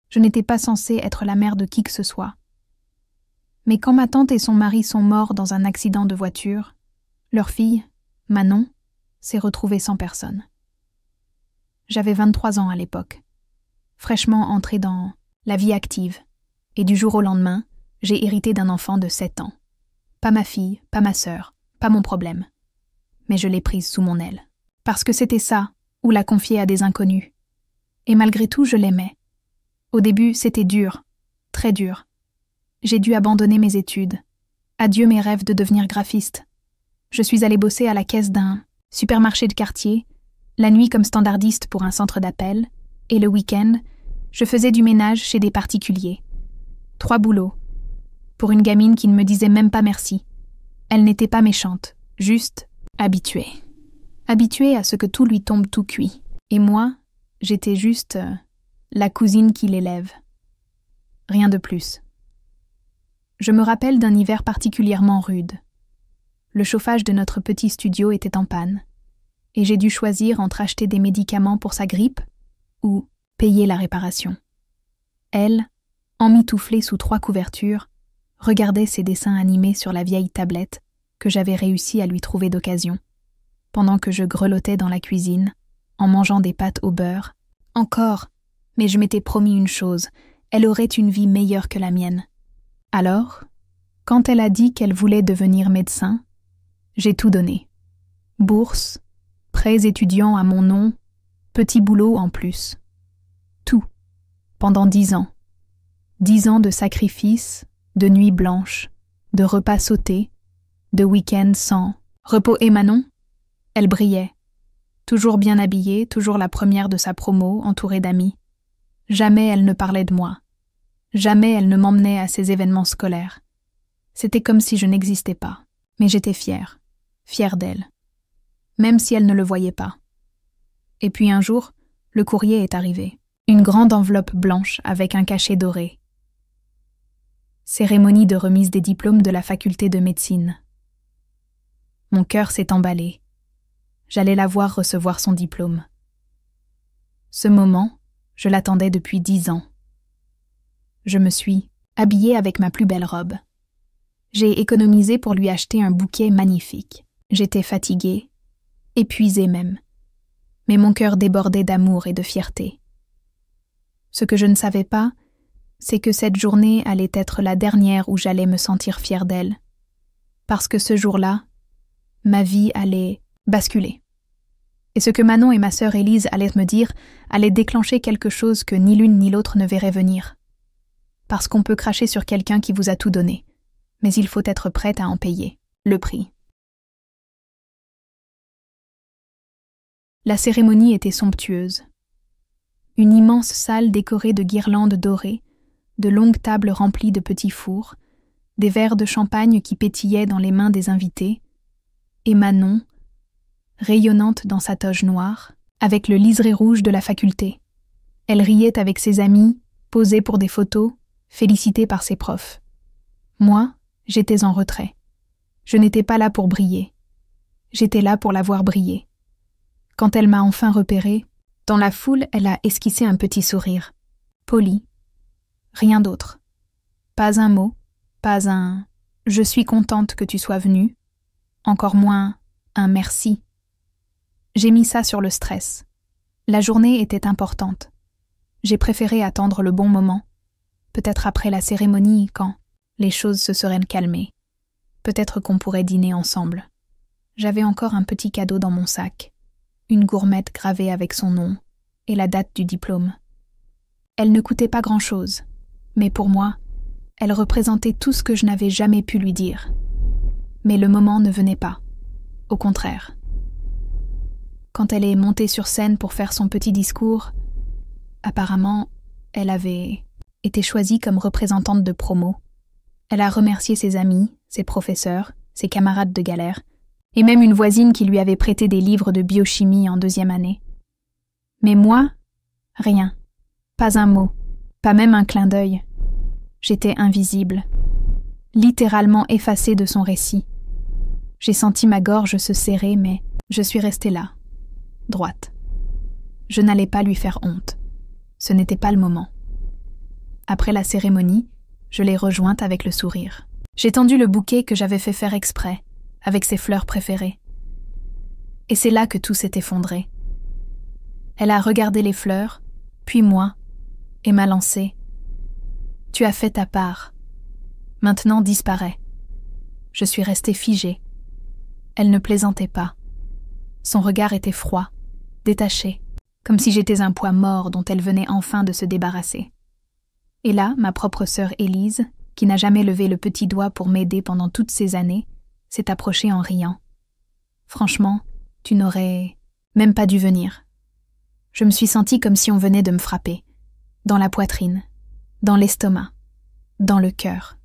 Je n'étais pas censée être la mère de qui que ce soit. Mais quand ma tante et son mari sont morts dans un accident de voiture, leur fille, Manon, s'est retrouvée sans personne. J'avais 23 ans à l'époque, fraîchement entrée dans la vie active, et du jour au lendemain, j'ai hérité d'un enfant de 7 ans. Pas ma fille, pas ma sœur, pas mon problème. Mais je l'ai prise sous mon aile. Parce que c'était ça, ou la confier à des inconnus. Et malgré tout, je l'aimais. Au début, c'était dur, très dur. J'ai dû abandonner mes études. Adieu mes rêves de devenir graphiste. Je suis allée bosser à la caisse d'un supermarché de quartier, la nuit comme standardiste pour un centre d'appel, et le week-end, je faisais du ménage chez des particuliers. 3 boulots. Pour une gamine qui ne me disait même pas merci. Elle n'était pas méchante, juste habituée. Habituée à ce que tout lui tombe tout cuit. Et moi, j'étais juste la cousine qui l'élève. Rien de plus. Je me rappelle d'un hiver particulièrement rude. Le chauffage de notre petit studio était en panne, et j'ai dû choisir entre acheter des médicaments pour sa grippe ou payer la réparation. Elle, emmitouflée sous 3 couvertures, regardait ses dessins animés sur la vieille tablette que j'avais réussi à lui trouver d'occasion, pendant que je grelottais dans la cuisine, en mangeant des pâtes au beurre. Encore, mais je m'étais promis une chose, elle aurait une vie meilleure que la mienne. Alors, quand elle a dit qu'elle voulait devenir médecin, j'ai tout donné. Bourse, prêts étudiants à mon nom, petit boulot en plus. Tout, pendant 10 ans. 10 ans de sacrifices, de nuits blanches, de repas sautés, de week-ends sans repos. Et Manon, elle brillait. Toujours bien habillée, toujours la première de sa promo, entourée d'amis. Jamais elle ne parlait de moi. Jamais elle ne m'emmenait à ses événements scolaires. C'était comme si je n'existais pas. Mais j'étais fière d'elle. Même si elle ne le voyait pas. Et puis un jour, le courrier est arrivé. Une grande enveloppe blanche avec un cachet doré. Cérémonie de remise des diplômes de la faculté de médecine. Mon cœur s'est emballé. J'allais la voir recevoir son diplôme. Ce moment, je l'attendais depuis 10 ans. Je me suis habillée avec ma plus belle robe. J'ai économisé pour lui acheter un bouquet magnifique. J'étais fatiguée, épuisée même. Mais mon cœur débordait d'amour et de fierté. Ce que je ne savais pas, c'est que cette journée allait être la dernière où j'allais me sentir fière d'elle. Parce que ce jour-là, ma vie allait basculer. Et ce que Manon et ma sœur Élise allaient me dire allait déclencher quelque chose que ni l'une ni l'autre ne verrait venir. Parce qu'on peut cracher sur quelqu'un qui vous a tout donné, mais il faut être prête à en payer le prix. La cérémonie était somptueuse. Une immense salle décorée de guirlandes dorées, de longues tables remplies de petits fours, des verres de champagne qui pétillaient dans les mains des invités, et Manon, rayonnante dans sa toge noire, avec le liseré rouge de la faculté. Elle riait avec ses amis, posait pour des photos, félicitée par ses profs. Moi, j'étais en retrait. Je n'étais pas là pour briller. J'étais là pour la voir briller. Quand elle m'a enfin repérée, dans la foule, elle a esquissé un petit sourire. Poli. Rien d'autre. Pas un mot, pas un « je suis contente que tu sois venue », encore moins un « merci ». J'ai mis ça sur le stress. La journée était importante. J'ai préféré attendre le bon moment, peut-être après la cérémonie, quand les choses se seraient calmées. Peut-être qu'on pourrait dîner ensemble. J'avais encore un petit cadeau dans mon sac, une gourmette gravée avec son nom et la date du diplôme. Elle ne coûtait pas grand-chose, mais pour moi, elle représentait tout ce que je n'avais jamais pu lui dire. Mais le moment ne venait pas. Au contraire. Quand elle est montée sur scène pour faire son petit discours, apparemment, elle avait été choisie comme représentante de promo. Elle a remercié ses amis, ses professeurs, ses camarades de galère, et même une voisine qui lui avait prêté des livres de biochimie en 2e année. Mais moi, rien. Pas un mot, pas même un clin d'œil. J'étais invisible, littéralement effacée de son récit. J'ai senti ma gorge se serrer, mais je suis restée là, droite. Je n'allais pas lui faire honte. Ce n'était pas le moment. Après la cérémonie, je l'ai rejointe avec le sourire. J'ai tendu le bouquet que j'avais fait faire exprès, avec ses fleurs préférées. Et c'est là que tout s'est effondré. Elle a regardé les fleurs, puis moi, et m'a lancé. « Tu as fait ta part. Maintenant disparais. » Je suis restée figée. Elle ne plaisantait pas. Son regard était froid, détaché, comme si j'étais un poids mort dont elle venait enfin de se débarrasser. Et là, ma propre sœur Élise, qui n'a jamais levé le petit doigt pour m'aider pendant toutes ces années, s'est approchée en riant. « Franchement, tu n'aurais même pas dû venir. » Je me suis sentie comme si on venait de me frapper, dans la poitrine, dans l'estomac, dans le cœur.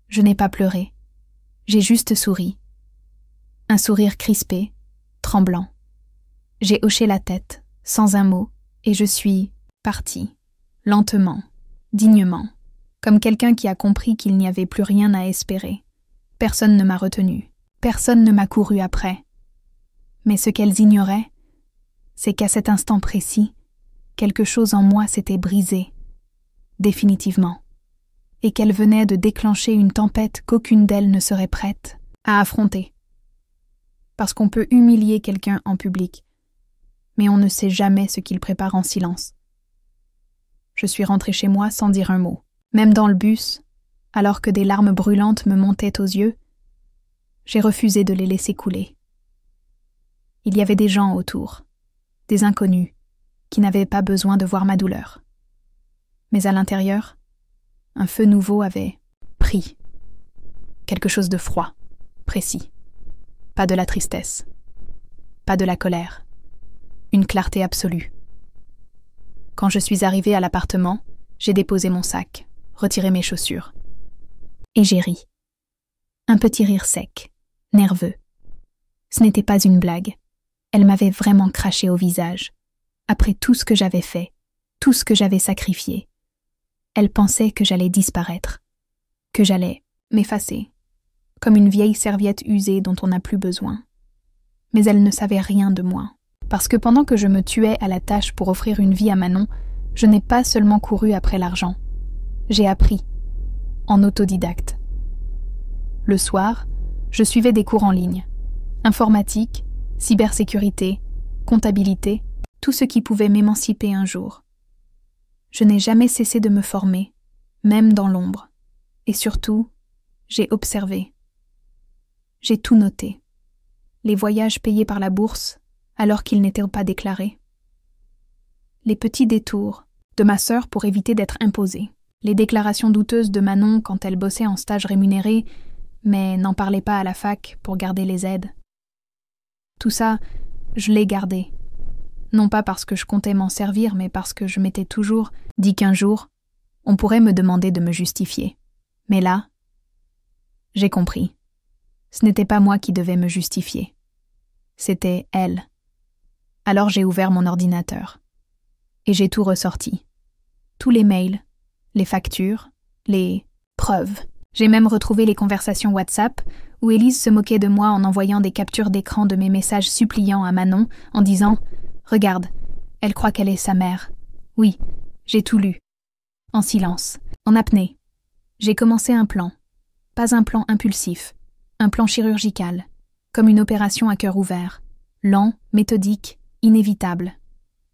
Je n'ai pas pleuré, j'ai juste souri. Un sourire crispé, tremblant. J'ai hoché la tête, sans un mot, et je suis partie, lentement, dignement, comme quelqu'un qui a compris qu'il n'y avait plus rien à espérer. Personne ne m'a retenue, personne ne m'a couru après. Mais ce qu'elles ignoraient, c'est qu'à cet instant précis, quelque chose en moi s'était brisé, définitivement, et qu'elle venait de déclencher une tempête qu'aucune d'elles ne serait prête à affronter. Parce qu'on peut humilier quelqu'un en public, mais on ne sait jamais ce qu'il prépare en silence. Je suis rentrée chez moi sans dire un mot. Même dans le bus, alors que des larmes brûlantes me montaient aux yeux, j'ai refusé de les laisser couler. Il y avait des gens autour, des inconnus, qui n'avaient pas besoin de voir ma douleur. Mais à l'intérieur, un feu nouveau avait pris. Quelque chose de froid, précis. Pas de la tristesse, pas de la colère. Une clarté absolue. Quand je suis arrivée à l'appartement, j'ai déposé mon sac, retiré mes chaussures. Et j'ai ri. Un petit rire sec, nerveux. Ce n'était pas une blague. Elle m'avait vraiment craché au visage. Après tout ce que j'avais fait, tout ce que j'avais sacrifié. Elle pensait que j'allais disparaître, que j'allais m'effacer, comme une vieille serviette usée dont on n'a plus besoin. Mais elle ne savait rien de moi. Parce que pendant que je me tuais à la tâche pour offrir une vie à Manon, je n'ai pas seulement couru après l'argent. J'ai appris, en autodidacte. Le soir, je suivais des cours en ligne. Informatique, cybersécurité, comptabilité, tout ce qui pouvait m'émanciper un jour. Je n'ai jamais cessé de me former, même dans l'ombre. Et surtout, j'ai observé. J'ai tout noté. Les voyages payés par la bourse, alors qu'ils n'étaient pas déclarés. Les petits détours de ma sœur pour éviter d'être imposée. Les déclarations douteuses de Manon quand elle bossait en stage rémunéré, mais n'en parlait pas à la fac pour garder les aides. Tout ça, je l'ai gardé. Non pas parce que je comptais m'en servir, mais parce que je m'étais toujours dit qu'un jour, on pourrait me demander de me justifier. Mais là, j'ai compris. Ce n'était pas moi qui devais me justifier. C'était elle. Alors j'ai ouvert mon ordinateur. Et j'ai tout ressorti. Tous les mails, les factures, les preuves. J'ai même retrouvé les conversations WhatsApp où Élise se moquait de moi en envoyant des captures d'écran de mes messages suppliants à Manon en disant « Regarde, elle croit qu'elle est sa mère. » Oui, j'ai tout lu. En silence, en apnée. J'ai commencé un plan. Pas un plan impulsif, un plan chirurgical, comme une opération à cœur ouvert. Lent, méthodique, inévitable.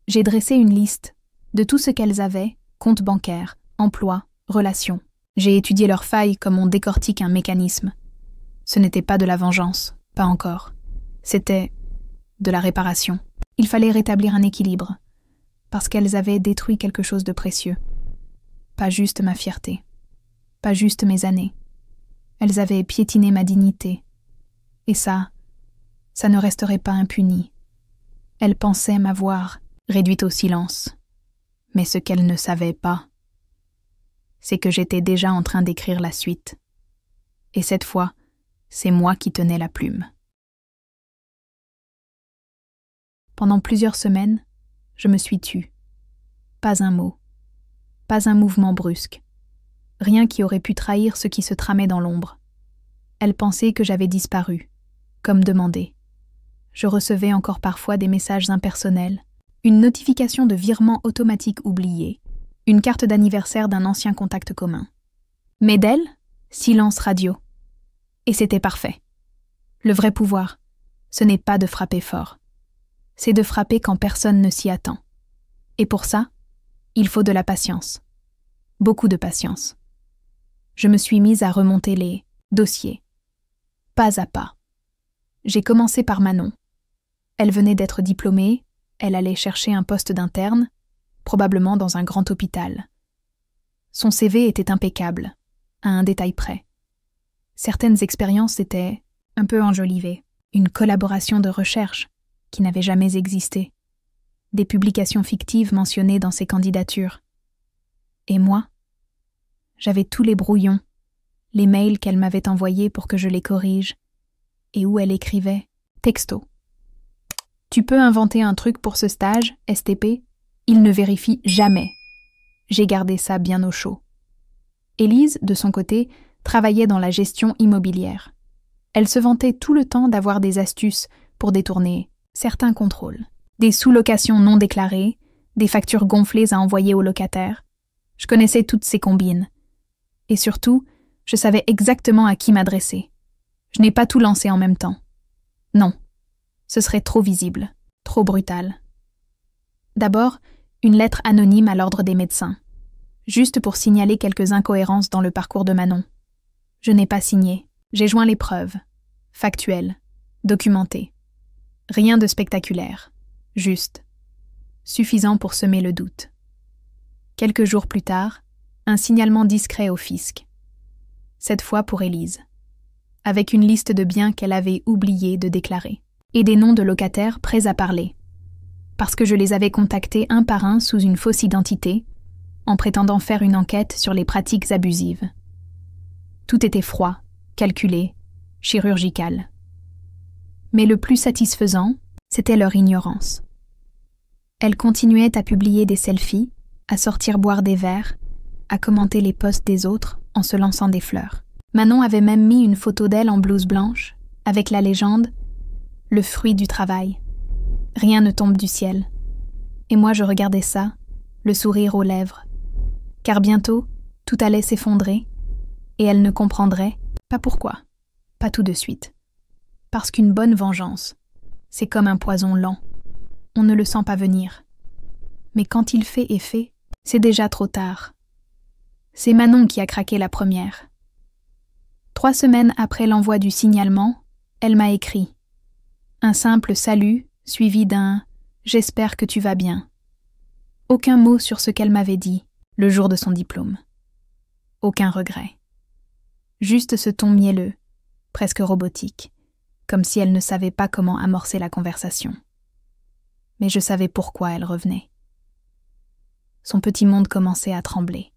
J'ai dressé une liste de tout ce qu'elles avaient, compte bancaire, emploi, relations. J'ai étudié leurs failles comme on décortique un mécanisme. Ce n'était pas de la vengeance, pas encore. C'était de la réparation. Il fallait rétablir un équilibre, parce qu'elles avaient détruit quelque chose de précieux. Pas juste ma fierté, pas juste mes années. Elles avaient piétiné ma dignité. Et ça ne resterait pas impuni. Elles pensaient m'avoir réduite au silence. Mais ce qu'elles ne savaient pas, c'est que j'étais déjà en train d'écrire la suite. Et cette fois, c'est moi qui tenais la plume. Pendant plusieurs semaines, je me suis tue. Pas un mot, pas un mouvement brusque. Rien qui aurait pu trahir ce qui se tramait dans l'ombre. Elles pensaient que j'avais disparu, comme demandé. Je recevais encore parfois des messages impersonnels, une notification de virement automatique oublié, une carte d'anniversaire d'un ancien contact commun. Mais d'elle, silence radio. Et c'était parfait. Le vrai pouvoir, ce n'est pas de frapper fort. C'est de frapper quand personne ne s'y attend. Et pour ça, il faut de la patience. Beaucoup de patience. Je me suis mise à remonter les dossiers, pas à pas. J'ai commencé par Manon. Elle venait d'être diplômée, elle allait chercher un poste d'interne, probablement dans un grand hôpital. Son CV était impeccable, à un détail près. Certaines expériences étaient un peu enjolivées. Une collaboration de recherche qui n'avait jamais existé. Des publications fictives mentionnées dans ses candidatures. Et moi, j'avais tous les brouillons, les mails qu'elle m'avait envoyés pour que je les corrige, et où elle écrivait « Texto. Tu peux inventer un truc pour ce stage, STP, il ne vérifie jamais. » J'ai gardé ça bien au chaud. Élise, de son côté, travaillait dans la gestion immobilière. Elle se vantait tout le temps d'avoir des astuces pour détourner certains contrôles. Des sous-locations non déclarées, des factures gonflées à envoyer aux locataires. Je connaissais toutes ces combines. Et surtout, je savais exactement à qui m'adresser. Je n'ai pas tout lancé en même temps. Non, ce serait trop visible, trop brutal. D'abord, une lettre anonyme à l'ordre des médecins, juste pour signaler quelques incohérences dans le parcours de Manon. Je n'ai pas signé. J'ai joint les preuves, factuelles, documentées. Rien de spectaculaire, juste, suffisant pour semer le doute. Quelques jours plus tard, un signalement discret au fisc. Cette fois pour Élise, avec une liste de biens qu'elle avait oublié de déclarer, et des noms de locataires prêts à parler, parce que je les avais contactés un par un sous une fausse identité, en prétendant faire une enquête sur les pratiques abusives. Tout était froid, calculé, chirurgical. Mais le plus satisfaisant, c'était leur ignorance. Elles continuaient à publier des selfies, à sortir boire des verres, à commenter les posts des autres en se lançant des fleurs. Manon avait même mis une photo d'elle en blouse blanche, avec la légende « Le fruit du travail ». Rien ne tombe du ciel. Et moi je regardais ça, le sourire aux lèvres. Car bientôt, tout allait s'effondrer, et elle ne comprendrait pas pourquoi, pas tout de suite. Parce qu'une bonne vengeance, c'est comme un poison lent. On ne le sent pas venir. Mais quand il fait effet, c'est déjà trop tard. C'est Manon qui a craqué la première. 3 semaines après l'envoi du signalement, elle m'a écrit. Un simple salut suivi d'un « J'espère que tu vas bien ». Aucun mot sur ce qu'elle m'avait dit le jour de son diplôme. Aucun regret. Juste ce ton mielleux, presque robotique, comme si elle ne savait pas comment amorcer la conversation. Mais je savais pourquoi elle revenait. Son petit monde commençait à trembler.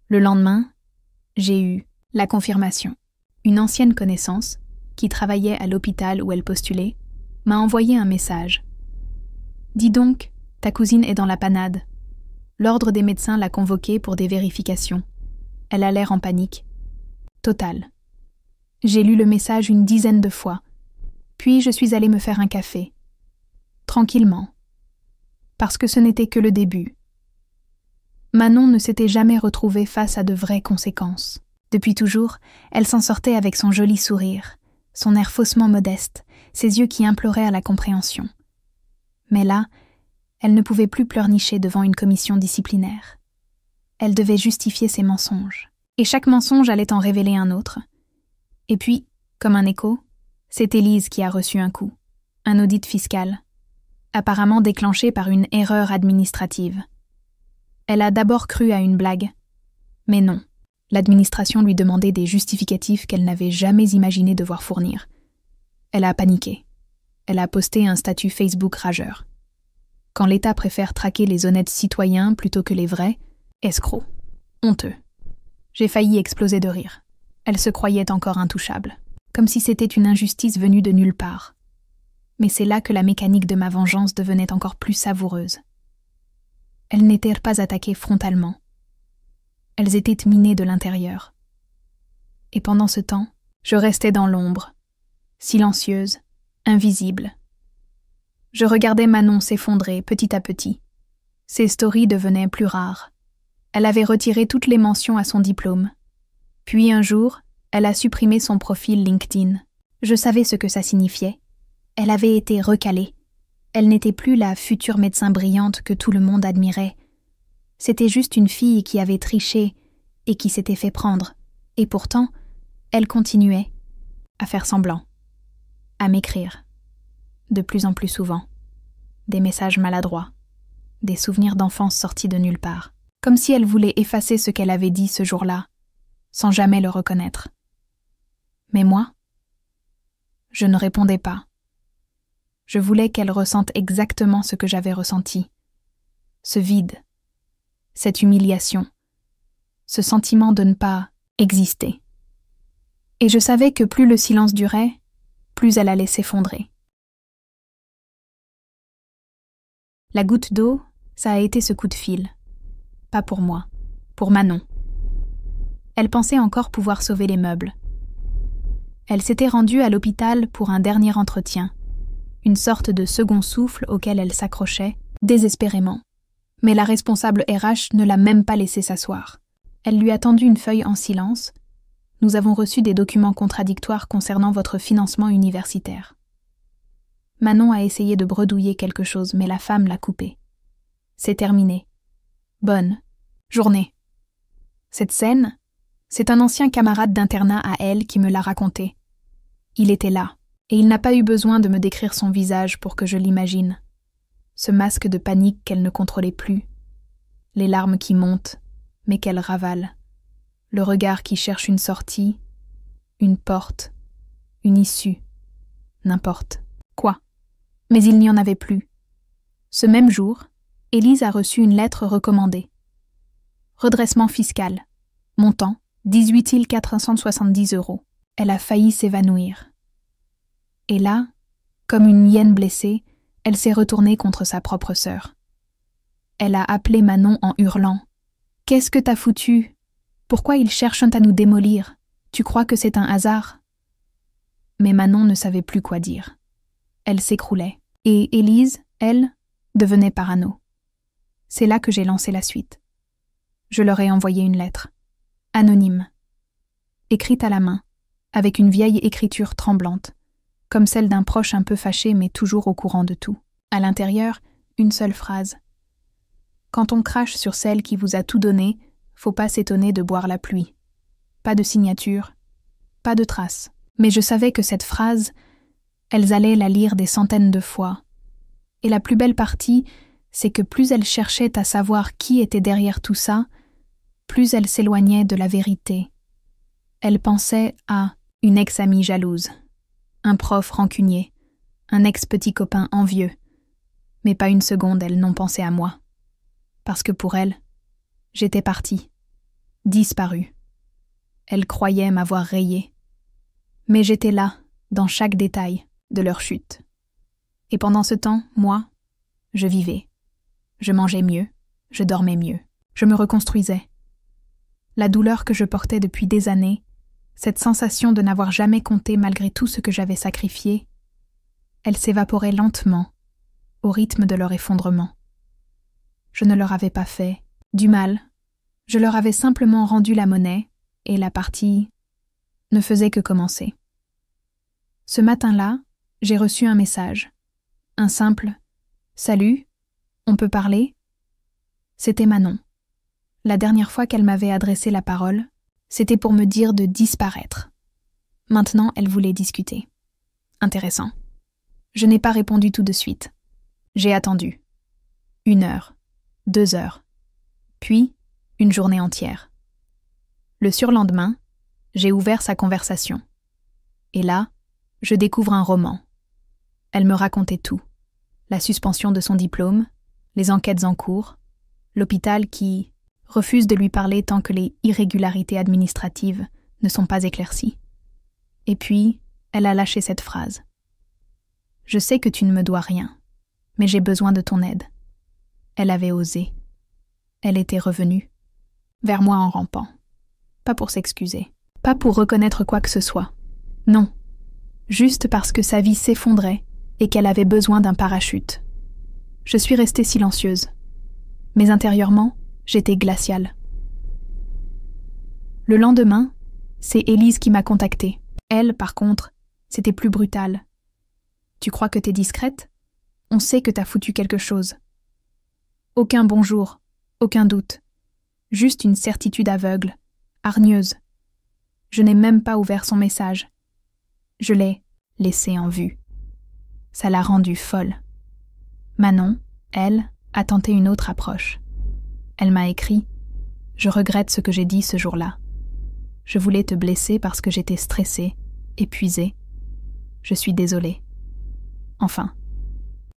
Le lendemain, j'ai eu la confirmation. Une ancienne connaissance, qui travaillait à l'hôpital où elle postulait, m'a envoyé un message. « Dis donc, ta cousine est dans la panade. L'ordre des médecins l'a convoquée pour des vérifications. Elle a l'air en panique. Total. » J'ai lu le message une dizaine de fois, puis je suis allée me faire un café. Tranquillement. Parce que ce n'était que le début. Manon ne s'était jamais retrouvée face à de vraies conséquences. Depuis toujours, elle s'en sortait avec son joli sourire, son air faussement modeste, ses yeux qui imploraient à la compréhension. Mais là, elle ne pouvait plus pleurnicher devant une commission disciplinaire. Elle devait justifier ses mensonges. Et chaque mensonge allait en révéler un autre. Et puis, comme un écho, c'est Élise qui a reçu un coup, un audit fiscal, apparemment déclenché par une erreur administrative. Elle a d'abord cru à une blague, mais non. L'administration lui demandait des justificatifs qu'elle n'avait jamais imaginé devoir fournir. Elle a paniqué. Elle a posté un statut Facebook rageur. Quand l'État préfère traquer les honnêtes citoyens plutôt que les vrais, escrocs, honteux. J'ai failli exploser de rire. Elle se croyait encore intouchable, comme si c'était une injustice venue de nulle part. Mais c'est là que la mécanique de ma vengeance devenait encore plus savoureuse. Elles n'étaient pas attaquées frontalement. Elles étaient minées de l'intérieur. Et pendant ce temps, je restais dans l'ombre, silencieuse, invisible. Je regardais Manon s'effondrer petit à petit, Ses stories devenaient plus rares. Elle avait retiré toutes les mentions à son diplôme. Puis un jour, elle a supprimé son profil LinkedIn. Je savais ce que ça signifiait. Elle avait été recalée. Elle n'était plus la future médecin brillante que tout le monde admirait. C'était juste une fille qui avait triché et qui s'était fait prendre. Et pourtant, elle continuait à faire semblant, à m'écrire, de plus en plus souvent, des messages maladroits, des souvenirs d'enfance sortis de nulle part, comme si elle voulait effacer ce qu'elle avait dit ce jour-là, sans jamais le reconnaître. Mais moi, je ne répondais pas. Je voulais qu'elle ressente exactement ce que j'avais ressenti. Ce vide, cette humiliation, ce sentiment de ne pas exister. Et je savais que plus le silence durait, plus elle allait s'effondrer. La goutte d'eau, ça a été ce coup de fil. Pas pour moi, pour Manon. Elle pensait encore pouvoir sauver les meubles. Elle s'était rendue à l'hôpital pour un dernier entretien, une sorte de second souffle auquel elle s'accrochait, désespérément. Mais la responsable RH ne l'a même pas laissée s'asseoir. Elle lui a tendu une feuille en silence. Nous avons reçu des documents contradictoires concernant votre financement universitaire. Manon a essayé de bredouiller quelque chose, mais la femme l'a coupé. C'est terminé. Bonne journée. Cette scène, c'est un ancien camarade d'internat à elle qui me l'a raconté. Il était là, et il n'a pas eu besoin de me décrire son visage pour que je l'imagine. Ce masque de panique qu'elle ne contrôlait plus, les larmes qui montent, mais qu'elle ravale, le regard qui cherche une sortie, une porte, une issue, n'importe quoi. Mais il n'y en avait plus. Ce même jour, Élise a reçu une lettre recommandée. Redressement fiscal, montant 18 470 €. Elle a failli s'évanouir. Et là, comme une hyène blessée, elle s'est retournée contre sa propre sœur. Elle a appelé Manon en hurlant. « Qu'est-ce que t'as foutu? Pourquoi ils cherchent à nous démolir? Tu crois que c'est un hasard ?» Mais Manon ne savait plus quoi dire. Elle s'écroulait. Et Élise, elle, devenait parano. C'est là que j'ai lancé la suite. Je leur ai envoyé une lettre. Anonyme. Écrite à la main, avec une vieille écriture tremblante, comme celle d'un proche un peu fâché mais toujours au courant de tout. À l'intérieur, une seule phrase. Quand on crache sur celle qui vous a tout donné, faut pas s'étonner de boire la pluie. Pas de signature, pas de trace. Mais je savais que cette phrase, elles allaient la lire des centaines de fois. Et la plus belle partie, c'est que plus elles cherchaient à savoir qui était derrière tout ça, plus elles s'éloignaient de la vérité. Elles pensaient à une ex-amie jalouse, un prof rancunier, un ex-petit copain envieux. Mais pas une seconde elles n'ont pensé à moi. Parce que pour elles, j'étais partie, disparue. Elles croyaient m'avoir rayée. Mais j'étais là, dans chaque détail de leur chute. Et pendant ce temps, moi, je vivais. Je mangeais mieux, je dormais mieux, je me reconstruisais. La douleur que je portais depuis des années, cette sensation de n'avoir jamais compté malgré tout ce que j'avais sacrifié, elle s'évaporait lentement, au rythme de leur effondrement. Je ne leur avais pas fait du mal, je leur avais simplement rendu la monnaie, et la partie ne faisait que commencer. Ce matin-là, j'ai reçu un message. Un simple « Salut, on peut parler ?» C'était Manon. La dernière fois qu'elle m'avait adressé la parole, c'était pour me dire de disparaître. Maintenant, elle voulait discuter. Intéressant. Je n'ai pas répondu tout de suite. J'ai attendu. 1 heure, 2 heures, puis une journée entière. Le surlendemain, j'ai ouvert sa conversation. Et là, je découvre un roman. Elle me racontait tout. La suspension de son diplôme, les enquêtes en cours, l'hôpital qui refuse de lui parler tant que les irrégularités administratives ne sont pas éclaircies. Et puis, elle a lâché cette phrase. « Je sais que tu ne me dois rien, mais j'ai besoin de ton aide. » Elle avait osé. Elle était revenue, vers moi en rampant. Pas pour s'excuser, pas pour reconnaître quoi que ce soit. Non, juste parce que sa vie s'effondrait et qu'elle avait besoin d'un parachute. Je suis restée silencieuse. Mais intérieurement, j'étais glaciale. Le lendemain, c'est Élise qui m'a contactée. Elle, par contre, c'était plus brutal. Tu crois que t'es discrète? On sait que t'as foutu quelque chose. Aucun bonjour, aucun doute. Juste une certitude aveugle, hargneuse. Je n'ai même pas ouvert son message. Je l'ai laissé en vue. Ça l'a rendue folle. Manon, elle, a tenté une autre approche. Elle m'a écrit « Je regrette ce que j'ai dit ce jour-là. Je voulais te blesser parce que j'étais stressée, épuisée. Je suis désolée. » Enfin,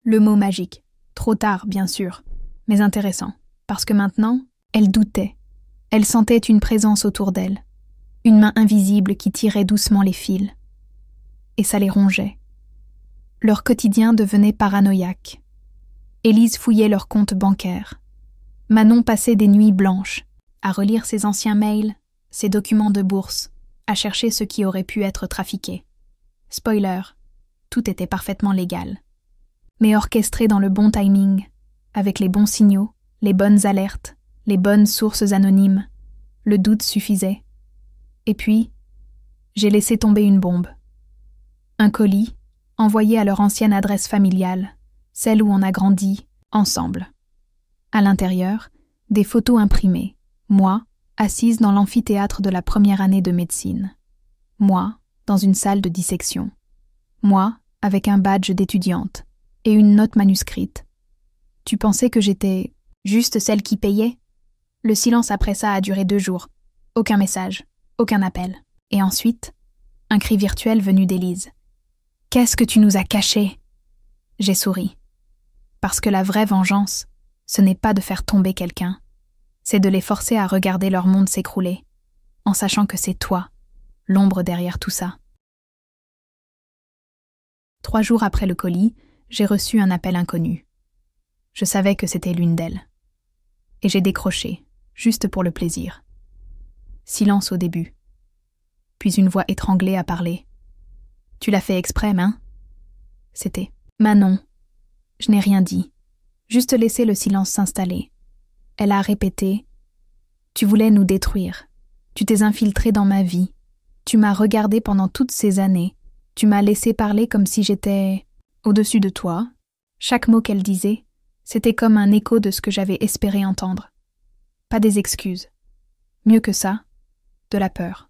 le mot magique. Trop tard, bien sûr, mais intéressant, parce que maintenant, elle doutait. Elle sentait une présence autour d'elle, une main invisible qui tirait doucement les fils. Et ça les rongeait. Leur quotidien devenait paranoïaque. Élise fouillait leurs comptes bancaires. Manon passait des nuits blanches, à relire ses anciens mails, ses documents de bourse, à chercher ce qui aurait pu être trafiqué. Spoiler, tout était parfaitement légal. Mais orchestré dans le bon timing, avec les bons signaux, les bonnes alertes, les bonnes sources anonymes, le doute suffisait. Et puis, j'ai laissé tomber une bombe. Un colis, envoyé à leur ancienne adresse familiale, celle où on a grandi, ensemble. À l'intérieur, des photos imprimées, moi, assise dans l'amphithéâtre de la première année de médecine. Moi, dans une salle de dissection. Moi, avec un badge d'étudiante et une note manuscrite. Tu pensais que j'étais juste celle qui payait? Le silence après ça a duré 2 jours. Aucun message, aucun appel. Et ensuite, un cri virtuel venu d'Élise. « Qu'est-ce que tu nous as caché ?» J'ai souri. Parce que la vraie vengeance, ce n'est pas de faire tomber quelqu'un, c'est de les forcer à regarder leur monde s'écrouler, en sachant que c'est toi, l'ombre derrière tout ça. 3 jours après le colis, j'ai reçu un appel inconnu. Je savais que c'était l'une d'elles. Et j'ai décroché, juste pour le plaisir. Silence au début. Puis une voix étranglée a parlé. « Tu l'as fait exprès, hein ?» C'était « Manon. » Je n'ai rien dit, juste laissé le silence s'installer. Elle a répété « Tu voulais nous détruire. Tu t'es infiltré dans ma vie. Tu m'as regardé pendant toutes ces années. Tu m'as laissé parler comme si j'étais au-dessus de toi. » Chaque mot qu'elle disait, c'était comme un écho de ce que j'avais espéré entendre. Pas des excuses. Mieux que ça, de la peur,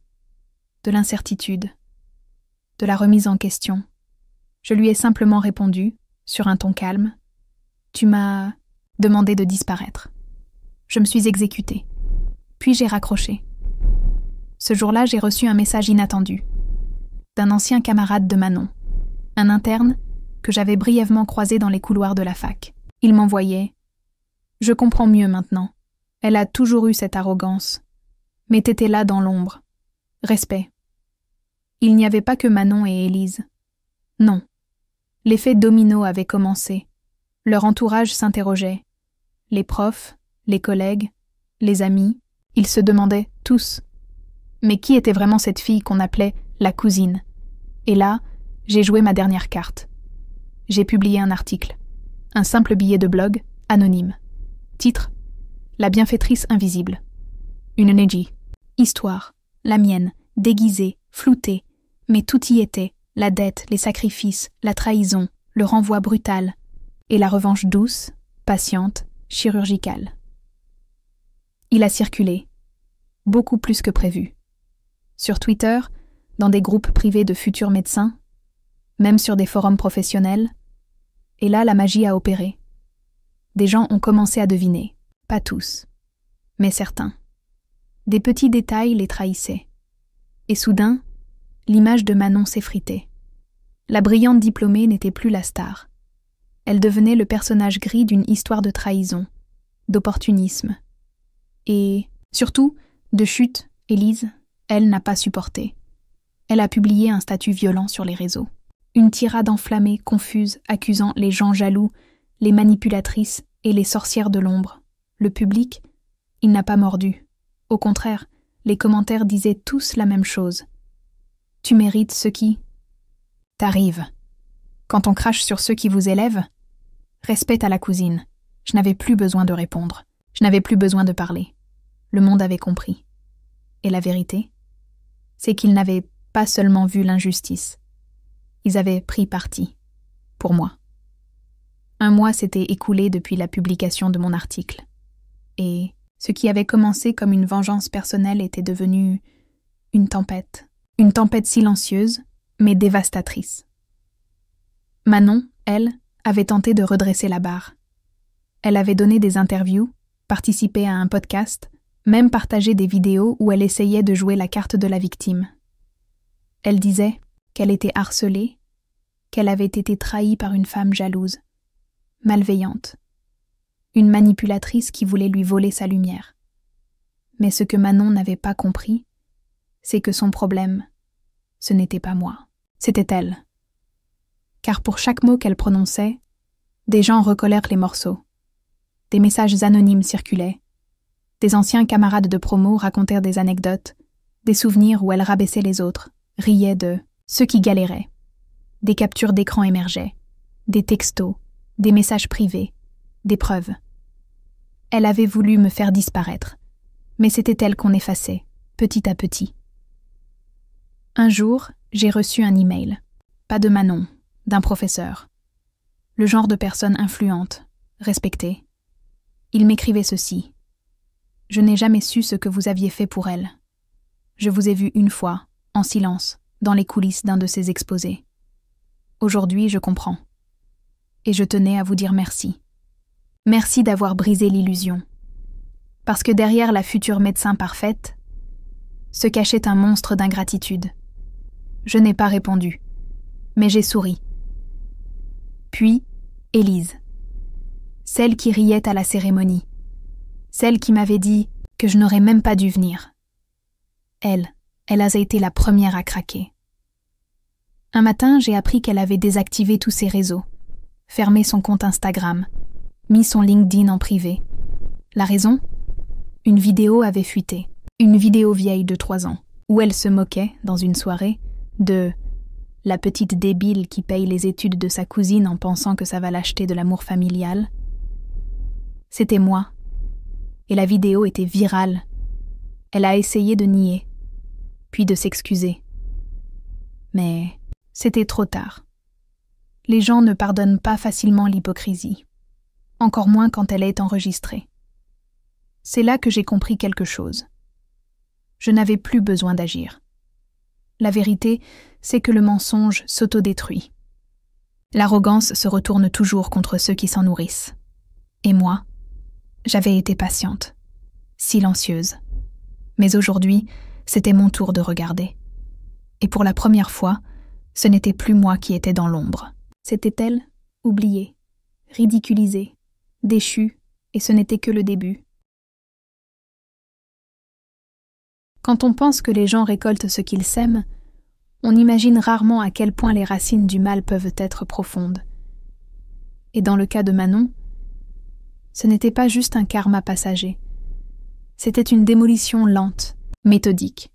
de l'incertitude, de la remise en question. Je lui ai simplement répondu, sur un ton calme, « Tu m'as demandé de disparaître. » Je me suis exécutée. Puis j'ai raccroché. Ce jour-là, j'ai reçu un message inattendu, d'un ancien camarade de Manon, un interne que j'avais brièvement croisé dans les couloirs de la fac. Il m'envoyait « Je comprends mieux maintenant. Elle a toujours eu cette arrogance. Mais t'étais là dans l'ombre. Respect. » Il n'y avait pas que Manon et Élise. Non. L'effet domino avait commencé. Leur entourage s'interrogeait. Les profs, les collègues, les amis, ils se demandaient tous. Mais qui était vraiment cette fille qu'on appelait la cousine? Et là, j'ai joué ma dernière carte. J'ai publié un article. Un simple billet de blog, anonyme. Titre: La bienfaitrice invisible. Une Neji. Histoire, la mienne, déguisée, floutée, mais tout y était, la dette, les sacrifices, la trahison, le renvoi brutal, et la revanche douce, patiente, chirurgicale. Il a circulé, beaucoup plus que prévu. Sur Twitter, dans des groupes privés de futurs médecins, même sur des forums professionnels, et là la magie a opéré. Des gens ont commencé à deviner, pas tous, mais certains. Des petits détails les trahissaient. Et soudain, l'image de Manon s'effritait. La brillante diplômée n'était plus la star. Elle devenait le personnage gris d'une histoire de trahison, d'opportunisme. Et, surtout, de chute, Élise, elle n'a pas supporté. Elle a publié un statut violent sur les réseaux. Une tirade enflammée, confuse, accusant les gens jaloux, les manipulatrices et les sorcières de l'ombre. Le public, il n'a pas mordu. Au contraire, les commentaires disaient tous la même chose. Tu mérites ce qui t'arrive. Quand on crache sur ceux qui vous élèvent, respect à la cousine. Je n'avais plus besoin de répondre. Je n'avais plus besoin de parler. Le monde avait compris. Et la vérité, c'est qu'ils n'avaient pas seulement vu l'injustice. Ils avaient pris parti. Pour moi. 1 mois s'était écoulé depuis la publication de mon article. Et ce qui avait commencé comme une vengeance personnelle était devenu une tempête. Une tempête silencieuse, mais dévastatrice. Manon, elle, avait tenté de redresser la barre. Elle avait donné des interviews, participé à un podcast, même partagé des vidéos où elle essayait de jouer la carte de la victime. Elle disait qu'elle était harcelée, qu'elle avait été trahie par une femme jalouse, malveillante, une manipulatrice qui voulait lui voler sa lumière. Mais ce que Manon n'avait pas compris, c'est que son problème, ce n'était pas moi, c'était elle. Car pour chaque mot qu'elle prononçait, des gens recollèrent les morceaux. Des messages anonymes circulaient. Des anciens camarades de promo racontèrent des anecdotes, des souvenirs où elle rabaissait les autres, riait de ceux qui galéraient. Des captures d'écran émergeaient, des textos, des messages privés, des preuves. Elle avait voulu me faire disparaître, mais c'était elle qu'on effaçait, petit à petit. Un jour, j'ai reçu un email, pas de Manon, d'un professeur. Le genre de personne influente, respectée. Il m'écrivait ceci. « Je n'ai jamais su ce que vous aviez fait pour elle. Je vous ai vu une fois, en silence, dans les coulisses d'un de ses exposés. Aujourd'hui, je comprends. Et je tenais à vous dire merci. Merci d'avoir brisé l'illusion. Parce que derrière la future médecin parfaite, se cachait un monstre d'ingratitude. Je n'ai pas répondu, mais j'ai souri. Puis, Élise. Celle qui riait à la cérémonie. Celle qui m'avait dit que je n'aurais même pas dû venir. Elle a été la première à craquer. Un matin, j'ai appris qu'elle avait désactivé tous ses réseaux, fermé son compte Instagram, mis son LinkedIn en privé. La raison ? Une vidéo avait fuité, une vidéo vieille de 3 ans, où elle se moquait, dans une soirée, de la petite débile qui paye les études de sa cousine en pensant que ça va l'acheter de l'amour familial. C'était moi. Et la vidéo était virale. Elle a essayé de nier, puis de s'excuser. Mais c'était trop tard. Les gens ne pardonnent pas facilement l'hypocrisie, encore moins quand elle est enregistrée. C'est là que j'ai compris quelque chose. Je n'avais plus besoin d'agir. La vérité, c'est que le mensonge s'autodétruit. L'arrogance se retourne toujours contre ceux qui s'en nourrissent. Et moi, j'avais été patiente, silencieuse. Mais aujourd'hui, c'était mon tour de regarder. Et pour la première fois, ce n'était plus moi qui étais dans l'ombre. C'était elle, oubliée, ridiculisée, déchue, et ce n'était que le début. Quand on pense que les gens récoltent ce qu'ils sèment, on imagine rarement à quel point les racines du mal peuvent être profondes. Et dans le cas de Manon, ce n'était pas juste un karma passager. C'était une démolition lente, méthodique,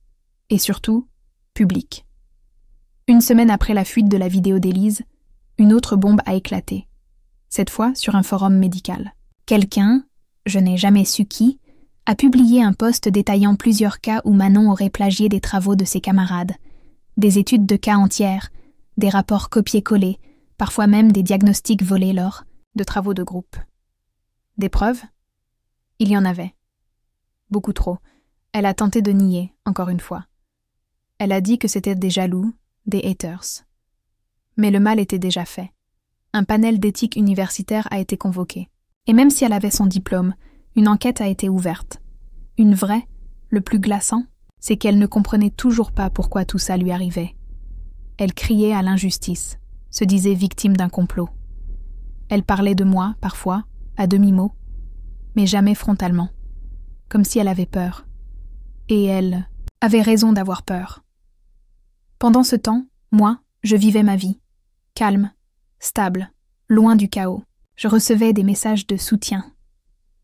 et surtout, publique. 1 semaine après la fuite de la vidéo d'Élise, une autre bombe a éclaté, cette fois sur un forum médical. Quelqu'un, je n'ai jamais su qui, a publié un post détaillant plusieurs cas où Manon aurait plagié des travaux de ses camarades, des études de cas entières, des rapports copiés-collés, parfois même des diagnostics volés lors de travaux de groupe. Des preuves ? Il y en avait. Beaucoup trop. Elle a tenté de nier, encore une fois. Elle a dit que c'était des jaloux, des haters. Mais le mal était déjà fait. Un panel d'éthique universitaire a été convoqué. Et même si elle avait son diplôme, une enquête a été ouverte. Une vraie, le plus glaçant, c'est qu'elle ne comprenait toujours pas pourquoi tout ça lui arrivait. Elle criait à l'injustice, se disait victime d'un complot. Elle parlait de moi, parfois, à demi-mot, mais jamais frontalement, comme si elle avait peur. Et elle avait raison d'avoir peur. Pendant ce temps, moi, je vivais ma vie, calme, stable, loin du chaos. Je recevais des messages de soutien.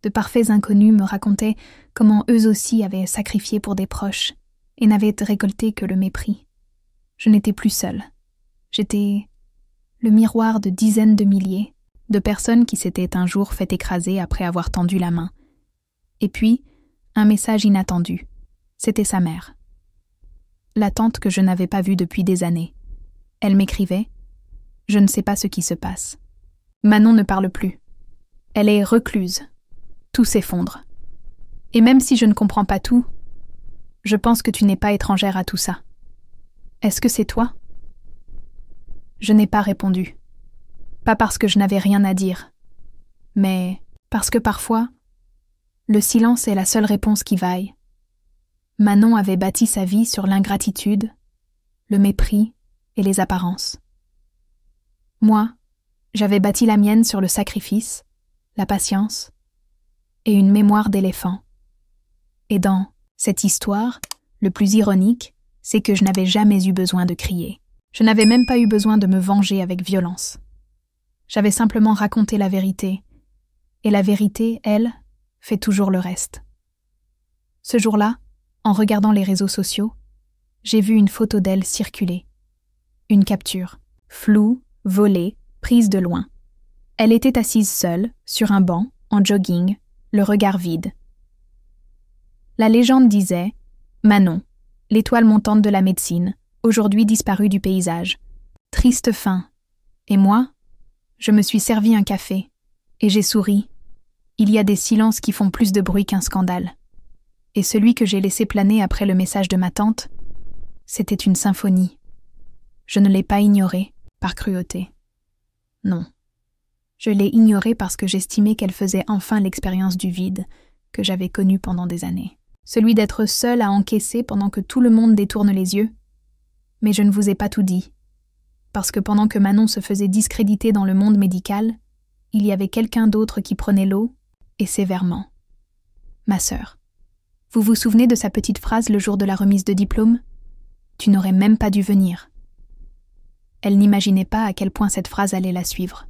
De parfaits inconnus me racontaient comment eux aussi avaient sacrifié pour des proches et n'avaient récolté que le mépris. Je n'étais plus seule. J'étais le miroir de dizaines de milliers de personnes qui s'étaient un jour fait écraser après avoir tendu la main Et puis, un message inattendu. C'était sa mère. La tante que je n'avais pas vue depuis des années. Elle m'écrivait « Je ne sais pas ce qui se passe. Manon ne parle plus. Elle est recluse. Tout s'effondre. Et même si je ne comprends pas tout, je pense que tu n'es pas étrangère à tout ça. Est-ce que c'est toi ?» Je n'ai pas répondu. Pas parce que je n'avais rien à dire, mais parce que parfois, le silence est la seule réponse qui vaille. Manon avait bâti sa vie sur l'ingratitude, le mépris et les apparences. Moi, j'avais bâti la mienne sur le sacrifice, la patience et une mémoire d'éléphant. Et dans cette histoire, le plus ironique, c'est que je n'avais jamais eu besoin de crier. Je n'avais même pas eu besoin de me venger avec violence. J'avais simplement raconté la vérité, et la vérité, elle, fait toujours le reste. Ce jour-là, en regardant les réseaux sociaux, j'ai vu une photo d'elle circuler. Une capture, floue, volée, prise de loin. Elle était assise seule, sur un banc, en jogging, le regard vide. La légende disait « Manon, l'étoile montante de la médecine, aujourd'hui disparue du paysage. Triste fin. » Et moi, je me suis servi un café, et j'ai souri. Il y a des silences qui font plus de bruit qu'un scandale. Et celui que j'ai laissé planer après le message de ma tante, c'était une symphonie. Je ne l'ai pas ignorée, par cruauté. Non. Je l'ai ignorée parce que j'estimais qu'elle faisait enfin l'expérience du vide que j'avais connu pendant des années. Celui d'être seule à encaisser pendant que tout le monde détourne les yeux. Mais je ne vous ai pas tout dit. Parce que pendant que Manon se faisait discréditer dans le monde médical, il y avait quelqu'un d'autre qui prenait l'eau, et sévèrement. Ma sœur. Vous vous souvenez de sa petite phrase le jour de la remise de diplôme ? « Tu n'aurais même pas dû venir. » Elle n'imaginait pas à quel point cette phrase allait la suivre.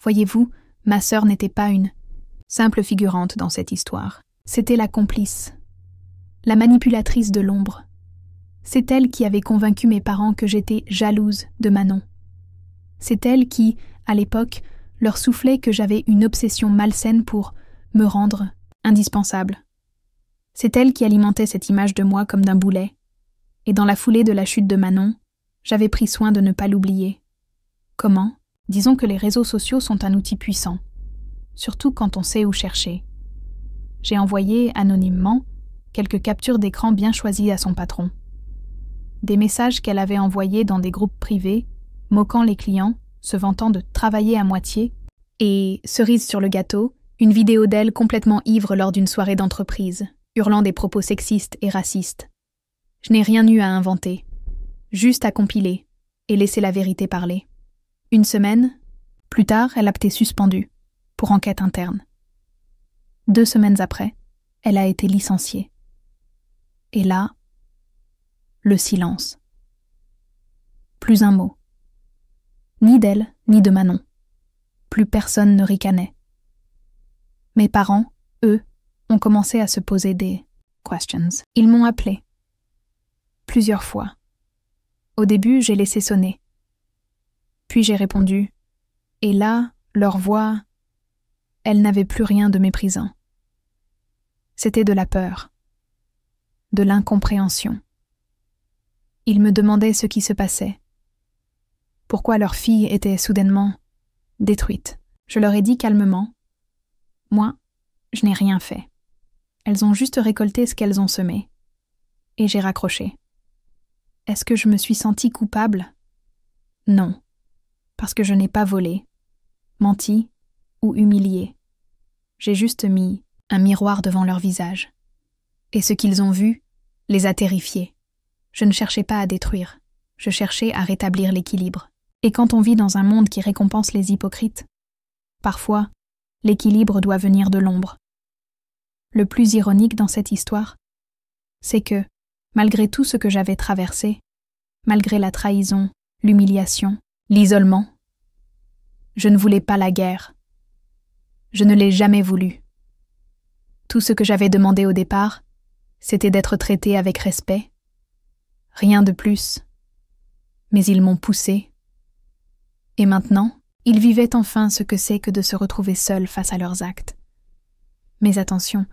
Voyez-vous, ma sœur n'était pas une simple figurante dans cette histoire. C'était la complice, la manipulatrice de l'ombre. C'est elle qui avait convaincu mes parents que j'étais jalouse de Manon. C'est elle qui, à l'époque, leur soufflait que j'avais une obsession malsaine pour me rendre indispensable. C'est elle qui alimentait cette image de moi comme d'un boulet. Et dans la foulée de la chute de Manon, j'avais pris soin de ne pas l'oublier. Comment ? Disons que les réseaux sociaux sont un outil puissant, surtout quand on sait où chercher. J'ai envoyé, anonymement, quelques captures d'écran bien choisies à son patron. Des messages qu'elle avait envoyés dans des groupes privés, moquant les clients, se vantant de travailler à moitié, et, cerise sur le gâteau, une vidéo d'elle complètement ivre lors d'une soirée d'entreprise, hurlant des propos sexistes et racistes. Je n'ai rien eu à inventer, juste à compiler et laisser la vérité parler. Une semaine, plus tard, elle a été suspendue, pour enquête interne. 2 semaines après, elle a été licenciée. Et là, le silence. Plus un mot. Ni d'elle, ni de Manon. Plus personne ne ricanait. Mes parents, eux, ont commencé à se poser des questions. Ils m'ont appelé. Plusieurs fois. Au début, j'ai laissé sonner. Puis j'ai répondu. Et là, leur voix, elle n'avait plus rien de méprisant. C'était de la peur. De l'incompréhension. Ils me demandaient ce qui se passait. Pourquoi leur fille était soudainement détruite. Je leur ai dit calmement. Moi, je n'ai rien fait. Elles ont juste récolté ce qu'elles ont semé. Et j'ai raccroché. Est-ce que je me suis sentie coupable ? Non, parce que je n'ai pas volé, menti ou humilié. J'ai juste mis un miroir devant leur visage. Et ce qu'ils ont vu les a terrifiés. Je ne cherchais pas à détruire, je cherchais à rétablir l'équilibre. Et quand on vit dans un monde qui récompense les hypocrites, parfois, l'équilibre doit venir de l'ombre. Le plus ironique dans cette histoire, c'est que, malgré tout ce que j'avais traversé, malgré la trahison, l'humiliation, l'isolement, je ne voulais pas la guerre. Je ne l'ai jamais voulu. Tout ce que j'avais demandé au départ, c'était d'être traité avec respect. Rien de plus. Mais ils m'ont poussé. Et maintenant, ils vivaient enfin ce que c'est que de se retrouver seuls face à leurs actes. Mais attention,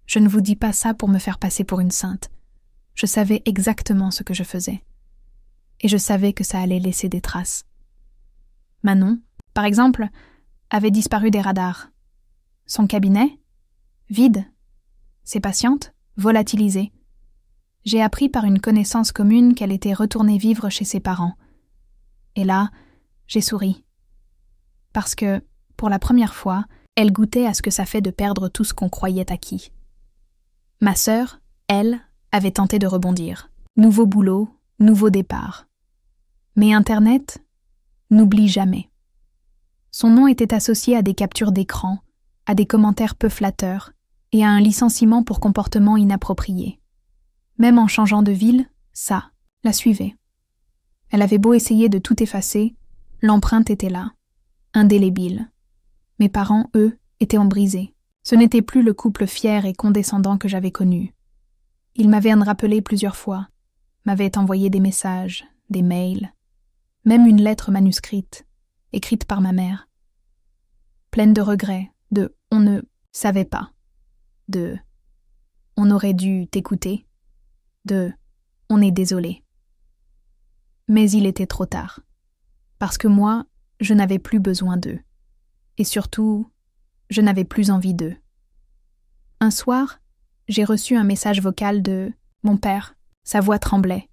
Je ne vous dis pas ça pour me faire passer pour une sainte. Je savais exactement ce que je faisais. Et je savais que ça allait laisser des traces. Manon, par exemple, avait disparu des radars. Son cabinet, vide. Ses patientes, volatilisées. J'ai appris par une connaissance commune qu'elle était retournée vivre chez ses parents. Et là, j'ai souri. Parce que, pour la première fois, elle goûtait à ce que ça fait de perdre tout ce qu'on croyait acquis. Ma sœur, elle, avait tenté de rebondir. Nouveau boulot, nouveau départ. Mais Internet n'oublie jamais. Son nom était associé à des captures d'écran, à des commentaires peu flatteurs et à un licenciement pour comportement inapproprié. Même en changeant de ville, ça la suivait. Elle avait beau essayer de tout effacer, l'empreinte était là, indélébile. Mes parents, eux, étaient embrisés. Ce n'était plus le couple fier et condescendant que j'avais connu. Ils m'avaient rappelé plusieurs fois, m'avaient envoyé des messages, des mails, même une lettre manuscrite, écrite par ma mère. Pleine de regrets, de « on ne savait pas », de « on aurait dû t'écouter », de « on est désolé ». Mais il était trop tard, parce que moi, je n'avais plus besoin d'eux. Et surtout, je n'avais plus envie d'eux. Un soir, j'ai reçu un message vocal de mon père. Sa voix tremblait.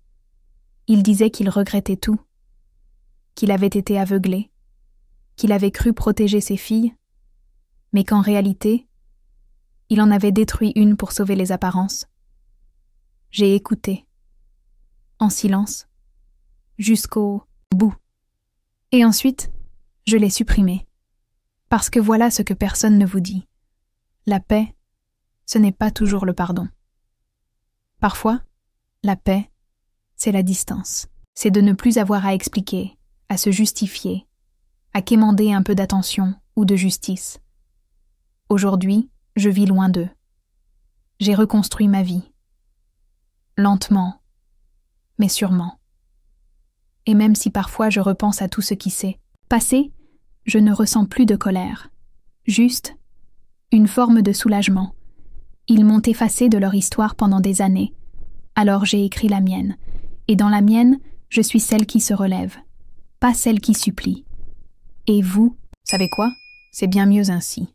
Il disait qu'il regrettait tout, qu'il avait été aveuglé, qu'il avait cru protéger ses filles, mais qu'en réalité, il en avait détruit une pour sauver les apparences. J'ai écouté, en silence, jusqu'au bout. Et ensuite, je l'ai supprimé. Parce que voilà ce que personne ne vous dit. La paix, ce n'est pas toujours le pardon. Parfois, la paix, c'est la distance. C'est de ne plus avoir à expliquer, à se justifier, à quémander un peu d'attention ou de justice. Aujourd'hui, je vis loin d'eux. J'ai reconstruit ma vie. Lentement, mais sûrement. Et même si parfois je repense à tout ce qui s'est passé, je ne ressens plus de colère. Juste une forme de soulagement. Ils m'ont effacé de leur histoire pendant des années. Alors j'ai écrit la mienne. Et dans la mienne, je suis celle qui se relève, pas celle qui supplie. Et vous, savez quoi? C'est bien mieux ainsi.